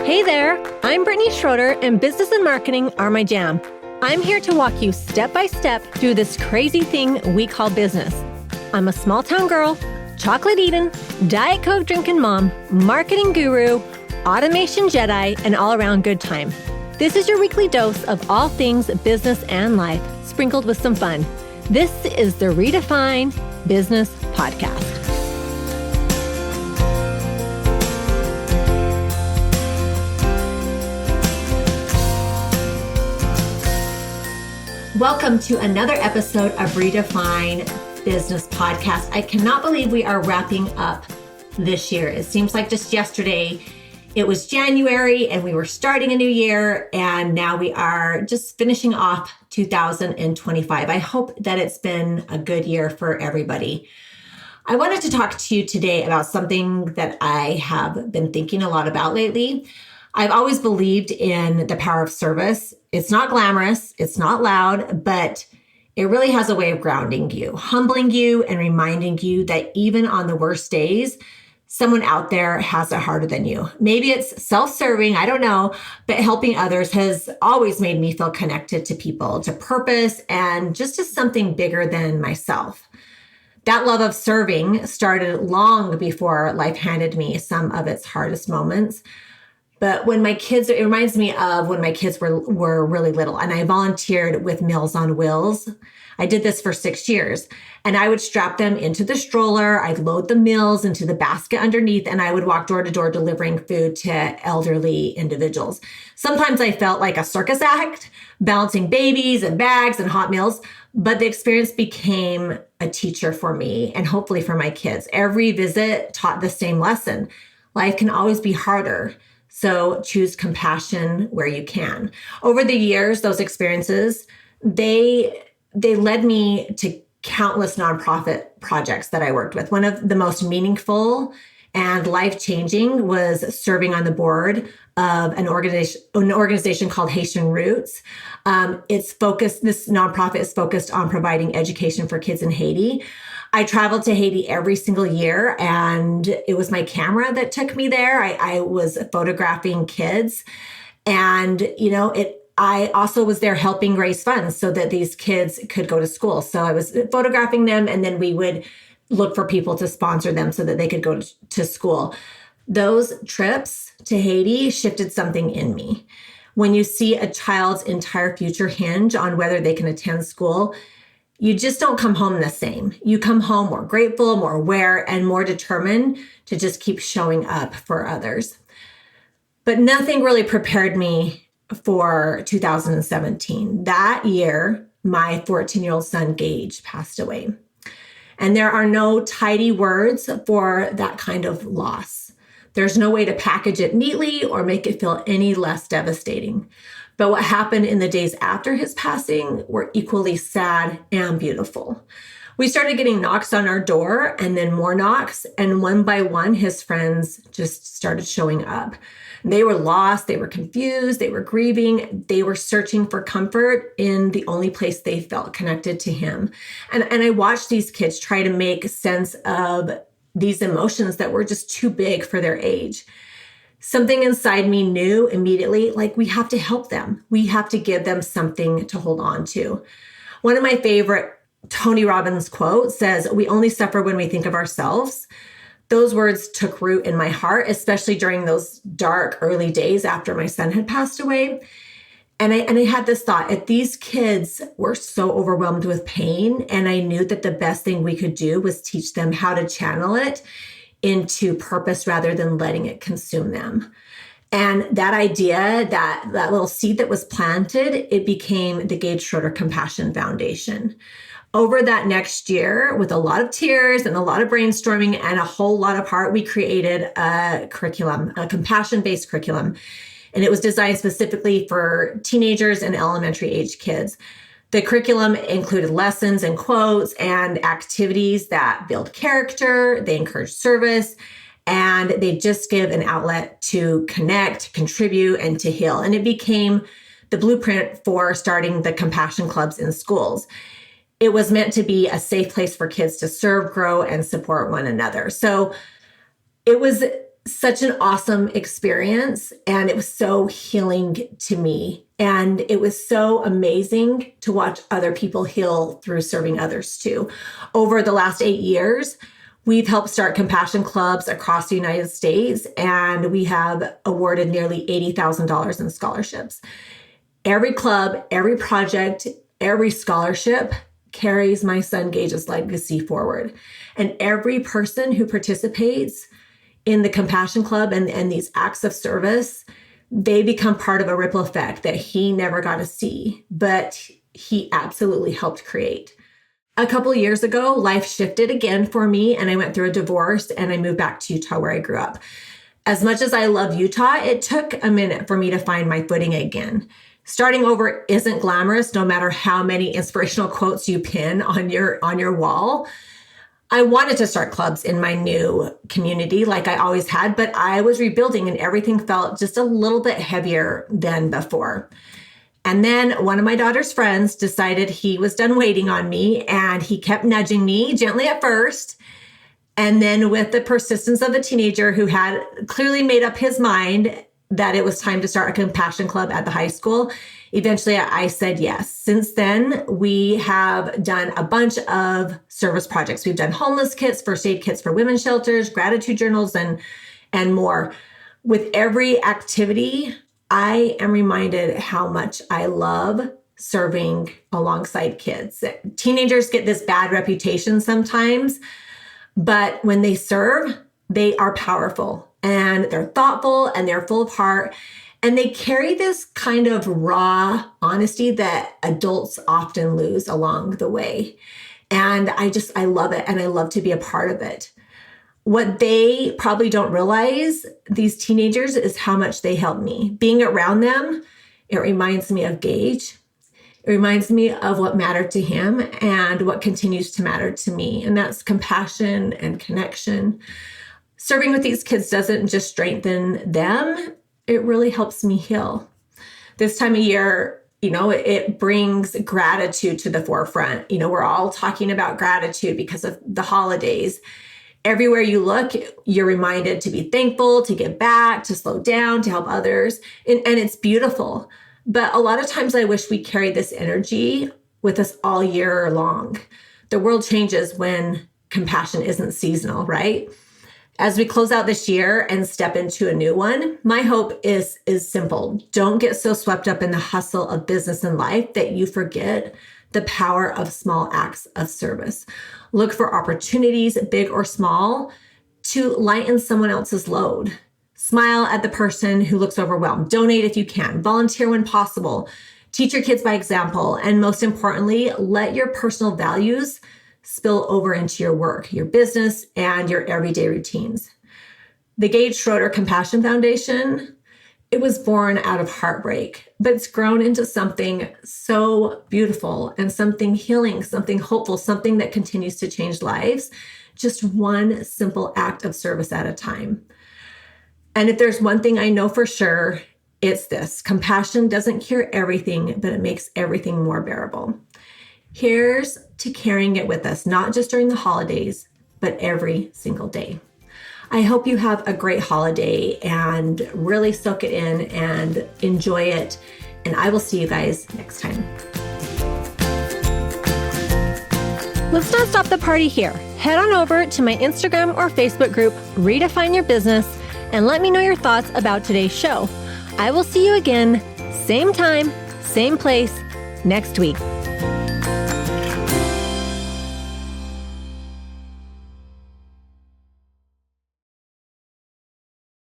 Hey there, I'm Gage Schroeder, and business and marketing are my jam. I'm here to walk you step by step through this crazy thing we call business. I'm a small town girl, chocolate eating, Diet Coke drinking mom, marketing guru, automation Jedi, and all around good time. This is your weekly dose of all things business and life, sprinkled with some fun. This is the Redefine Business Podcast. Welcome to another episode of Redefine Business Podcast. I cannot believe we are wrapping up this year. It seems like just yesterday it was January and we were starting a new year, and now we are just finishing off 2025. I hope that it's been a good year for everybody. I wanted to talk to you today about something that I have been thinking a lot about lately. I've always believed in the power of service. It's not glamorous, it's not loud, but it really has a way of grounding you, humbling you, and reminding you that even on the worst days, someone out there has it harder than you. Maybe it's self-serving, I don't know, but helping others has always made me feel connected to people, to purpose, and just to something bigger than myself. That love of serving started long before life handed me some of its hardest moments. But when my kids, it reminds me of when my kids were really little, and I volunteered with Meals on Wheels. I did this for 6 years, and I would strap them into the stroller. I'd load the meals into the basket underneath, and I would walk door to door delivering food to elderly individuals. Sometimes I felt like a circus act, balancing babies and bags and hot meals, but the experience became a teacher for me and hopefully for my kids. Every visit taught the same lesson. Life can always be harder. So choose compassion where you can. Over the years, those experiences, they led me to countless nonprofit projects that I worked with. One of the most meaningful and life-changing was serving on the board of an organization called Haitian Roots. This nonprofit is focused on providing education for kids in Haiti. I traveled to Haiti every single year, and it was my camera that took me there. I was photographing kids, and I also was there helping raise funds so that these kids could go to school. So I was photographing them, and then we would look for people to sponsor them so that they could go to school. Those trips to Haiti shifted something in me. When you see a child's entire future hinge on whether they can attend school, you just don't come home the same. You come home more grateful, more aware, and more determined to just keep showing up for others. But nothing really prepared me for 2017. That year, my 14-year-old son, Gage, passed away. And there are no tidy words for that kind of loss. There's no way to package it neatly or make it feel any less devastating. But what happened in the days after his passing were equally sad and beautiful. We started getting knocks on our door and then more knocks. And one by one, his friends just started showing up. They were lost. They were confused. They were grieving. They were searching for comfort in the only place they felt connected to him. And I watched these kids try to make sense of these emotions that were just too big for their age. Something inside me knew immediately, like, we have to help them. We have to give them something to hold on to. One of my favorite Tony Robbins quotes says, "We only suffer when we think of ourselves." Those words took root in my heart, especially during those dark early days after my son had passed away. And I had this thought, if these kids were so overwhelmed with pain, and I knew that the best thing we could do was teach them how to channel it into purpose rather than letting it consume them. And that idea, that little seed that was planted, it became the Gage Schroeder Compassion Foundation. Over that next year, with a lot of tears and a lot of brainstorming and a whole lot of heart, we created a curriculum, a compassion-based curriculum. And it was designed specifically for teenagers and elementary age kids. The curriculum included lessons and quotes and activities that build character, they encourage service, and they just give an outlet to connect, contribute, and to heal. And it became the blueprint for starting the compassion clubs in schools. It was meant to be a safe place for kids to serve, grow, and support one another. So it was such an awesome experience, and it was so healing to me. And it was so amazing to watch other people heal through serving others too. Over the last 8 years, we've helped start compassion clubs across the United States, and we have awarded nearly $80,000 in scholarships. Every club, every project, every scholarship carries my son Gage's legacy forward. And every person who participates in the Compassion Club and these acts of service, they become part of a ripple effect that he never got to see, but he absolutely helped create. A couple of years ago, life shifted again for me, and I went through a divorce and I moved back to Utah where I grew up. As much as I love Utah, it took a minute for me to find my footing again. Starting over isn't glamorous, no matter how many inspirational quotes you pin on your wall. I wanted to start clubs in my new community like I always had, but I was rebuilding and everything felt just a little bit heavier than before. And then one of my daughter's friends decided he was done waiting on me, and he kept nudging me gently at first. And then with the persistence of a teenager who had clearly made up his mind that it was time to start a compassion club at the high school, eventually I said yes. Since then, we have done a bunch of service projects. We've done homeless kits, first aid kits for women's shelters, gratitude journals, and more. With every activity, I am reminded how much I love serving alongside kids. Teenagers get this bad reputation sometimes, but when they serve, they are powerful and they're thoughtful and they're full of heart. And they carry this kind of raw honesty that adults often lose along the way. And I love it. And I love to be a part of it. What they probably don't realize, these teenagers, is how much they help me. Being around them, it reminds me of Gage. It reminds me of what mattered to him and what continues to matter to me. And that's compassion and connection. Serving with these kids doesn't just strengthen them, it really helps me heal. This time of year, it brings gratitude to the forefront. We're all talking about gratitude because of the holidays. Everywhere you look, you're reminded to be thankful, to give back, to slow down, to help others. And it's beautiful. But a lot of times I wish we carried this energy with us all year long. The world changes when compassion isn't seasonal, right? As we close out this year and step into a new one, my hope is simple. Don't get so swept up in the hustle of business and life that you forget the power of small acts of service. Look for opportunities, big or small, to lighten someone else's load. Smile at the person who looks overwhelmed. Donate if you can. Volunteer when possible. Teach your kids by example. And most importantly, let your personal values spill over into your work, your business, and your everyday routines. The Gage Schroeder Compassion Foundation, it was born out of heartbreak, but it's grown into something so beautiful and something healing, something hopeful, something that continues to change lives, just one simple act of service at a time. And if there's one thing I know for sure, it's this: compassion doesn't cure everything, but it makes everything more bearable. Here's to carrying it with us, not just during the holidays, but every single day. I hope you have a great holiday and really soak it in and enjoy it. And I will see you guys next time. Let's not stop the party here. Head on over to my Instagram or Facebook group, Redefine Your Business, and let me know your thoughts about today's show. I will see you again, same time, same place, next week.